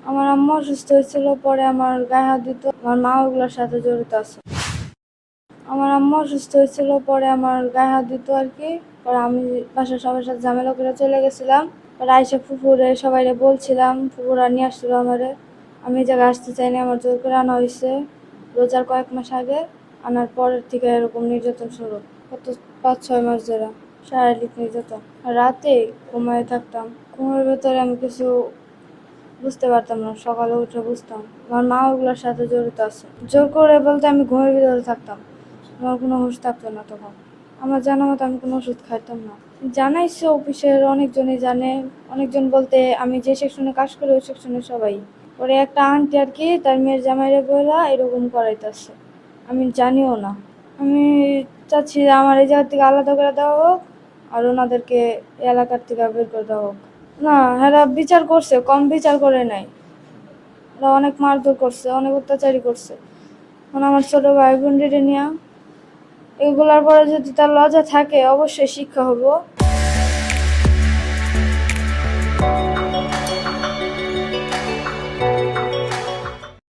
আমার আম্মু অসুস্থ হয়েছিল, পরে আমার গায়ে হাত দিত। আমার মা ওগুলোর সাথে জড়িত আছে। আমার আম্মু অসুস্থ হয়েছিল, পরে আমার গায়ে হাত দিত আর কি। পরে আমি বাসার সবার সাথে ঝামেলা করে চলে গেছিলাম। পরে আইসা ফুপুরে সবাইরে বলছিলাম, ফুপুরা নিয়ে আসছিল আমারে। আমি এই জায়গায় আসতে চাইনি, আমার জোর করে আনা হয়েছে রোজার কয়েক মাস আগে। আনার পরের থেকে এরকম নির্যাতন শুরু, কত 5-6 মাস ধরে শারীরিক নির্যাতন। রাতে ঘুমায় থাকতাম, ঘুমের ভেতরে আমি কিছু বুঝতে পারতাম না, সকালে উঠে বুঝতাম। আমার মা ওগুলোর সাথে জড়িত আছে। জোর করে বলতে আমি ঘুমের ভিতরে থাকতাম, আমার কোনো হুঁশ থাকতো না তখন। আমার জানা মতো আমি কোনো ওষুধ খাইতাম না। জানাইছে অফিসের অনেকজনই জানে, অনেকজন বলতে আমি যে সেকশনে কাজ করি ওই সেকশনে সবাই। পরে একটা আন্টি আর কি তার মেয়ের জামাইরে বইলা এরকম করাইতেছে, আমি জানিও না। আমি চাচ্ছি যে আমার এই জায়গা থেকে আলাদা করে দেওয়া হোক, আর ওনাদেরকে এলাকার থেকে বের করে দেওয়া হোক। না, এরা বিচার করছে, কম বিচার করে নাই। এরা অনেক মারধর করছে, অনেক অত্যাচারী করছে। এখন আমার ছোট ভাই বোনদের নিয়ে এগুলার পরে যদি তার লজ্জা থাকে, অবশ্যই শিক্ষা হবো।